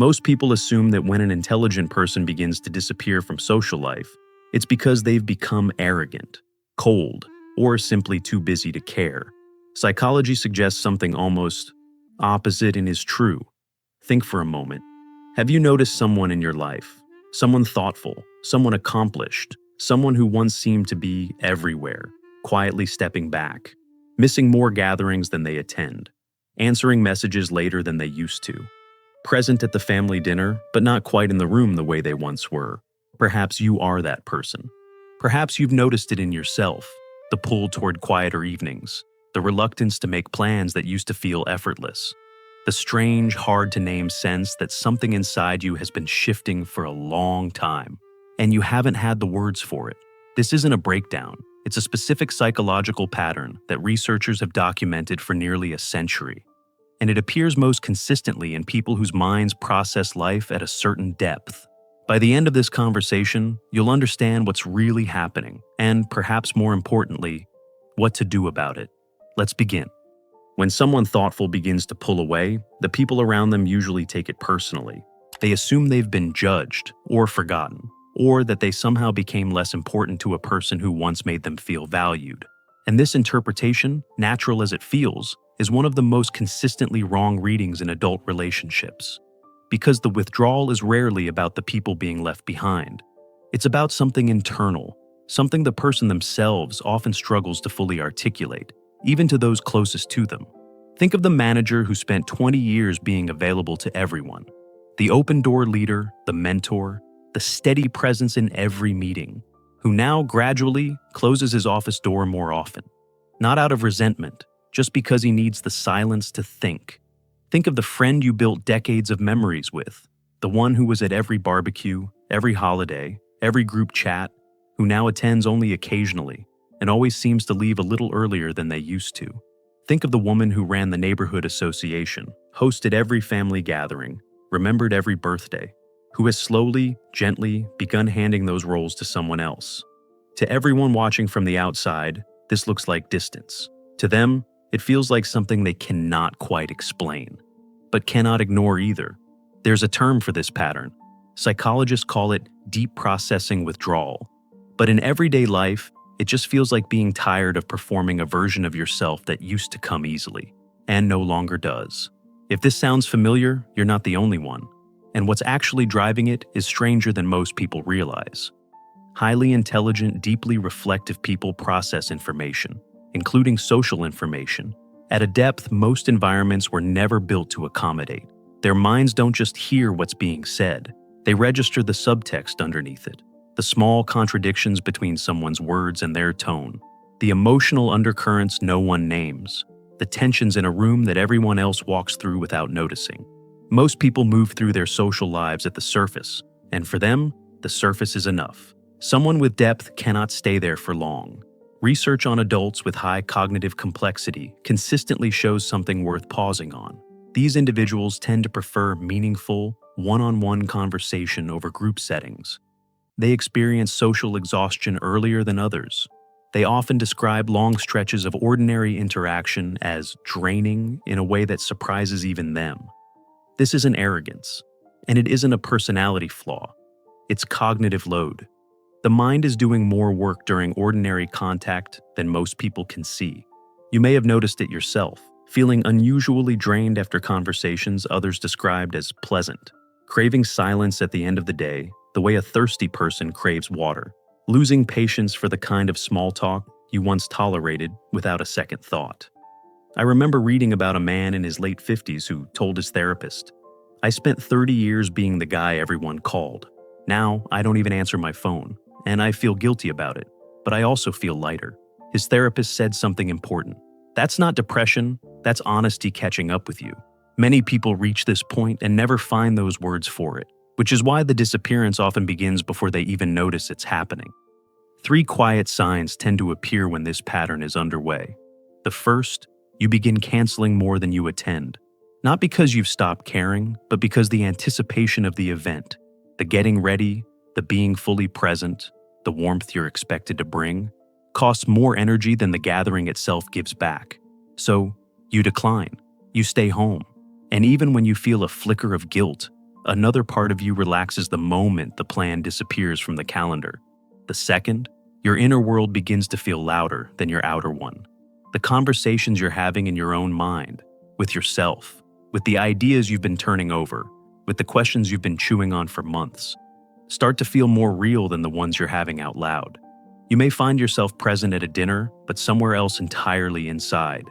Most people assume that when an intelligent person begins to disappear from social life, it's because they've become arrogant, cold, or simply too busy to care. Psychology suggests something almost opposite and is true. Think for a moment. Have you noticed someone in your life? Someone thoughtful, someone accomplished, someone who once seemed to be everywhere, quietly stepping back, missing more gatherings than they attend, answering messages later than they used to, present at the family dinner, but not quite in the room the way they once were. Perhaps you are that person. Perhaps you've noticed it in yourself, the pull toward quieter evenings, the reluctance to make plans that used to feel effortless, the strange, hard-to-name sense that something inside you has been shifting for a long time, and you haven't had the words for it. This isn't a breakdown. It's a specific psychological pattern that researchers have documented for nearly a century, and it appears most consistently in people whose minds process life at a certain depth. By the end of this conversation, you'll understand what's really happening, and perhaps more importantly, what to do about it. Let's begin. When someone thoughtful begins to pull away, the people around them usually take it personally. They assume they've been judged or forgotten, or that they somehow became less important to a person who once made them feel valued. And this interpretation, natural as it feels, is one of the most consistently wrong readings in adult relationships. Because the withdrawal is rarely about the people being left behind. It's about something internal, something the person themselves often struggles to fully articulate, even to those closest to them. Think of the manager who spent 20 years being available to everyone, the open-door leader, the mentor, the steady presence in every meeting, who now gradually closes his office door more often, not out of resentment, just because he needs the silence to think. Think of the friend you built decades of memories with, the one who was at every barbecue, every holiday, every group chat, who now attends only occasionally and always seems to leave a little earlier than they used to. Think of the woman who ran the neighborhood association, hosted every family gathering, remembered every birthday, who has slowly, gently begun handing those roles to someone else. To everyone watching from the outside, this looks like distance. To them, it feels like something they cannot quite explain, but cannot ignore either. There's a term for this pattern. Psychologists call it deep processing withdrawal. But in everyday life, it just feels like being tired of performing a version of yourself that used to come easily, and no longer does. If this sounds familiar, you're not the only one. And what's actually driving it is stranger than most people realize. Highly intelligent, deeply reflective people process information, including social information, at a depth most environments were never built to accommodate. Their minds don't just hear what's being said, they register the subtext underneath it, the small contradictions between someone's words and their tone, the emotional undercurrents no one names, the tensions in a room that everyone else walks through without noticing. Most people move through their social lives at the surface, and for them, the surface is enough. Someone with depth cannot stay there for long. Research on adults with high cognitive complexity consistently shows something worth pausing on. These individuals tend to prefer meaningful, one-on-one conversation over group settings. They experience social exhaustion earlier than others. They often describe long stretches of ordinary interaction as draining in a way that surprises even them. This isn't arrogance, and it isn't a personality flaw. It's cognitive load. The mind is doing more work during ordinary contact than most people can see. You may have noticed it yourself, feeling unusually drained after conversations others described as pleasant, craving silence at the end of the day, the way a thirsty person craves water, losing patience for the kind of small talk you once tolerated without a second thought. I remember reading about a man in his late 50s who told his therapist, "I spent 30 years being the guy everyone called. Now I don't even answer my phone. And I feel guilty about it, but I also feel lighter." His therapist said something important. That's not depression, that's honesty catching up with you. Many people reach this point and never find those words for it, which is why the disappearance often begins before they even notice it's happening. 3 quiet signs tend to appear when this pattern is underway. The first, you begin canceling more than you attend. Not because you've stopped caring, but because the anticipation of the event, the getting ready, the being fully present, the warmth you're expected to bring, costs more energy than the gathering itself gives back. So, you decline, you stay home, and even when you feel a flicker of guilt, Another part of you relaxes the moment the plan disappears from the calendar. The second, your inner world begins to feel louder than your outer one. The conversations you're having in your own mind, with yourself, with the ideas you've been turning over, with the questions you've been chewing on for months, start to feel more real than the ones you're having out loud. You may find yourself present at a dinner, but somewhere else entirely inside.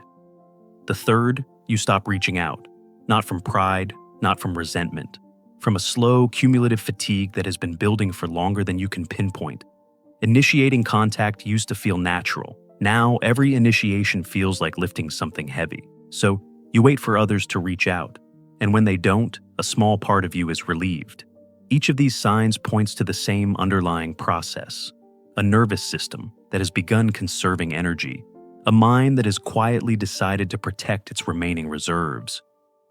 The third, you stop reaching out, not from pride, not from resentment, from a slow, cumulative fatigue that has been building for longer than you can pinpoint. Initiating contact used to feel natural. Now, every initiation feels like lifting something heavy. So, you wait for others to reach out. And when they don't, a small part of you is relieved. Each of these signs points to the same underlying process. A nervous system that has begun conserving energy. A mind that has quietly decided to protect its remaining reserves.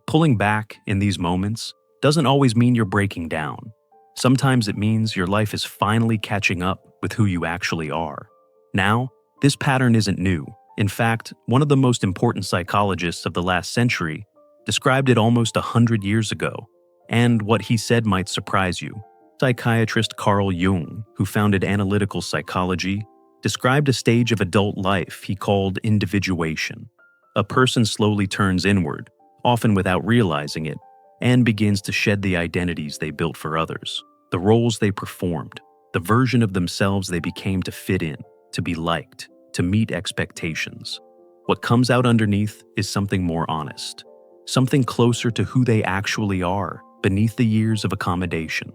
Pulling back in these moments doesn't always mean you're breaking down. Sometimes it means your life is finally catching up with who you actually are. Now, this pattern isn't new. In fact, one of the most important psychologists of the last century described it almost 100 years ago, and what he said might surprise you. Psychiatrist Carl Jung, who founded analytical psychology, described a stage of adult life he called individuation. A person slowly turns inward, often without realizing it, and begins to shed the identities they built for others, the roles they performed, the version of themselves they became to fit in, to be liked, to meet expectations. What comes out underneath is something more honest, something closer to who they actually are, beneath the years of accommodation.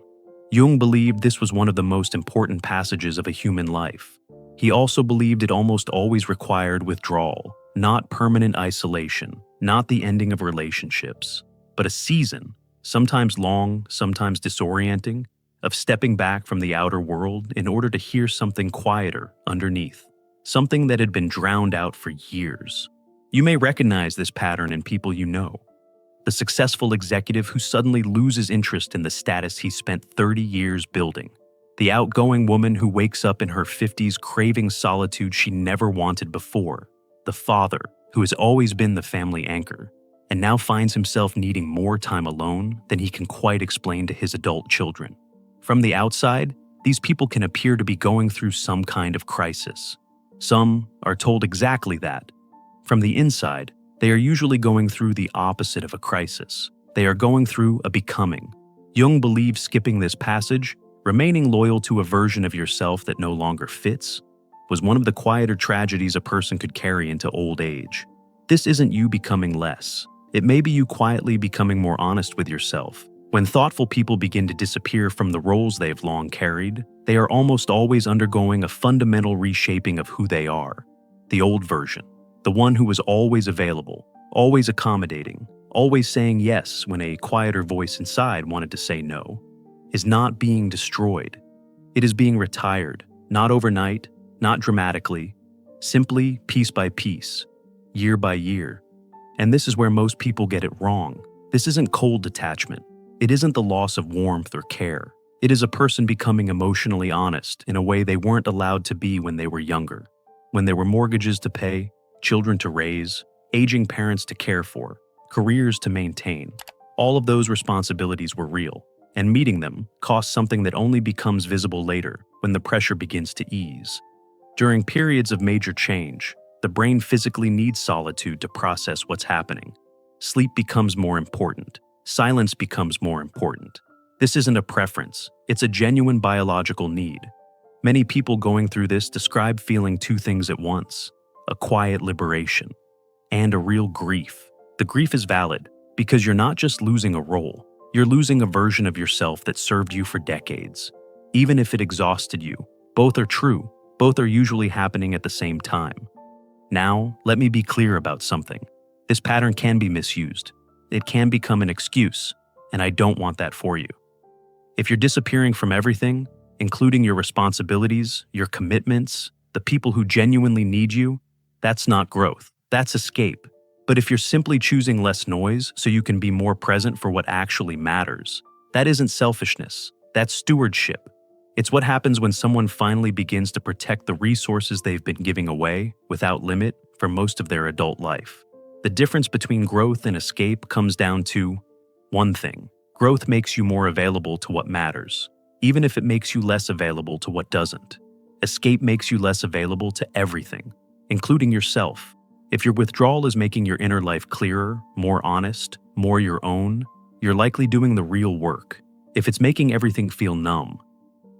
Jung believed this was one of the most important passages of a human life. He also believed it almost always required withdrawal, not permanent isolation, not the ending of relationships, but a season, sometimes long, sometimes disorienting, of stepping back from the outer world in order to hear something quieter underneath, something that had been drowned out for years. You may recognize this pattern in people you know. The successful executive who suddenly loses interest in the status he spent 30 years building. The outgoing woman who wakes up in her 50s craving solitude she never wanted before. The father who has always been the family anchor and now finds himself needing more time alone than he can quite explain to his adult children. From the outside, these people can appear to be going through some kind of crisis. Some are told exactly that. From the inside, they are usually going through the opposite of a crisis. They are going through a becoming. Jung believes skipping this passage, remaining loyal to a version of yourself that no longer fits, was one of the quieter tragedies a person could carry into old age. This isn't you becoming less. It may be you quietly becoming more honest with yourself. When thoughtful people begin to disappear from the roles they've long carried, they are almost always undergoing a fundamental reshaping of who they are. The old version, the one who was always available, always accommodating, always saying yes when a quieter voice inside wanted to say no, is not being destroyed. It is being retired, not overnight, not dramatically, simply piece by piece, year by year. And this is where most people get it wrong. This isn't cold detachment. It isn't the loss of warmth or care. It is a person becoming emotionally honest in a way they weren't allowed to be when they were younger, when there were mortgages to pay, children to raise, aging parents to care for, careers to maintain. All of those responsibilities were real, and meeting them cost something that only becomes visible later when the pressure begins to ease. During periods of major change, the brain physically needs solitude to process what's happening. Sleep becomes more important. Silence becomes more important. This isn't a preference. It's a genuine biological need. Many people going through this describe feeling two things at once: a quiet liberation and a real grief. The grief is valid because you're not just losing a role, you're losing a version of yourself that served you for decades. Even if it exhausted you, both are true. Both are usually happening at the same time. Now, let me be clear about something. This pattern can be misused. It can become an excuse, and I don't want that for you. If you're disappearing from everything, including your responsibilities, your commitments, the people who genuinely need you, that's not growth. That's escape. But if you're simply choosing less noise so you can be more present for what actually matters, that isn't selfishness. That's stewardship. It's what happens when someone finally begins to protect the resources they've been giving away without limit for most of their adult life. The difference between growth and escape comes down to one thing: Growth makes you more available to what matters, even if it makes you less available to what doesn't. Escape makes you less available to everything, including yourself. If your withdrawal is making your inner life clearer, more honest, more your own, you're likely doing the real work. If it's making everything feel numb,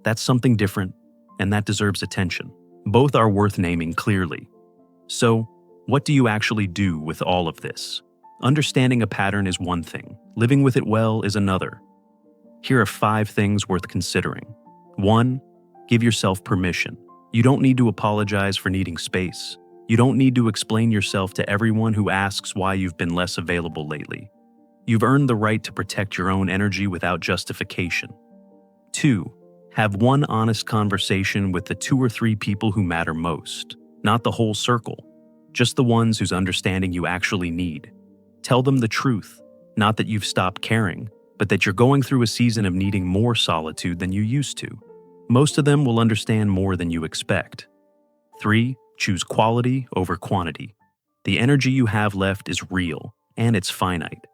that's something different, and that deserves attention. Both are worth naming clearly. So, what do you actually do with all of this? Understanding a pattern is one thing, living with it well is another. Here are 5 things worth considering. 1. Give yourself permission. You don't need to apologize for needing space. You don't need to explain yourself to everyone who asks why you've been less available lately. You've earned the right to protect your own energy without justification. 2. Have one honest conversation with the 2 or 3 people who matter most, not the whole circle, just the ones whose understanding you actually need. Tell them the truth, not that you've stopped caring, but that you're going through a season of needing more solitude than you used to. Most of them will understand more than you expect. 3. Choose quality over quantity. The energy you have left is real, and it's finite.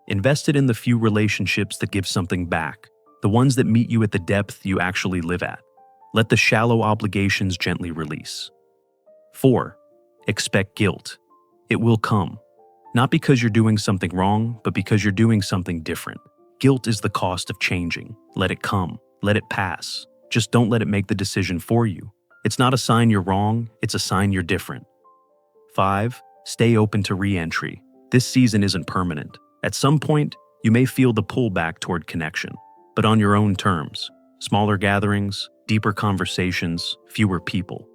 Invest it in the few relationships that give something back, the ones that meet you at the depth you actually live at. Let the shallow obligations gently release. 4. Expect guilt. It will come. Not because you're doing something wrong, but because you're doing something different. Guilt is the cost of changing. Let it come. Let it pass. Just don't let it make the decision for you. It's not a sign you're wrong, it's a sign you're different. 5. Stay open to re-entry. This season isn't permanent. At some point, you may feel the pull back toward connection, but on your own terms. Smaller gatherings, deeper conversations, fewer people.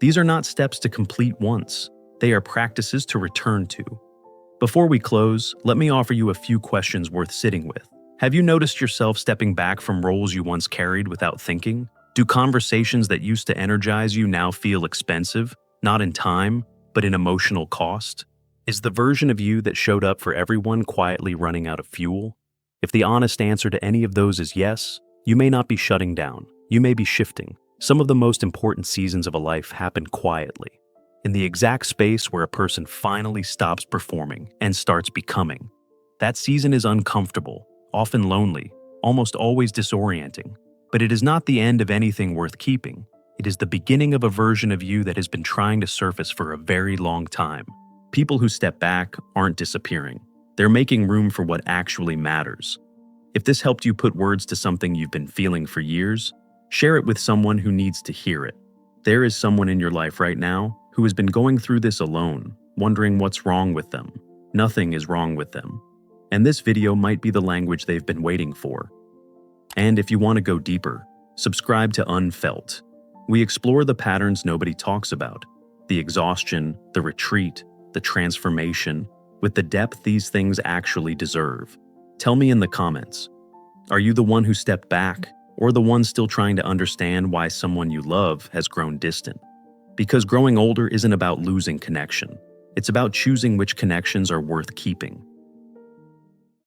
These are not steps to complete once. They are practices to return to. Before we close, let me offer you a few questions worth sitting with. Have you noticed yourself stepping back from roles you once carried without thinking? Do conversations that used to energize you now feel expensive, not in time, but in emotional cost? Is the version of you that showed up for everyone quietly running out of fuel? If the honest answer to any of those is yes, you may not be shutting down. You may be shifting. Some of the most important seasons of a life happen quietly, in the exact space where a person finally stops performing and starts becoming. That season is uncomfortable, often lonely, almost always disorienting, but it is not the end of anything worth keeping. It is the beginning of a version of you that has been trying to surface for a very long time. People who step back aren't disappearing. They're making room for what actually matters. If this helped you put words to something you've been feeling for years, share it with someone who needs to hear it. There is someone in your life right now who has been going through this alone, wondering what's wrong with them. Nothing is wrong with them. And this video might be the language they've been waiting for. And if you want to go deeper, subscribe to UNFELT. We explore the patterns nobody talks about, the exhaustion, the retreat, the transformation, with the depth these things actually deserve. Tell me in the comments, are you the one who stepped back, or the one still trying to understand why someone you love has grown distant? Because growing older isn't about losing connection. It's about choosing which connections are worth keeping.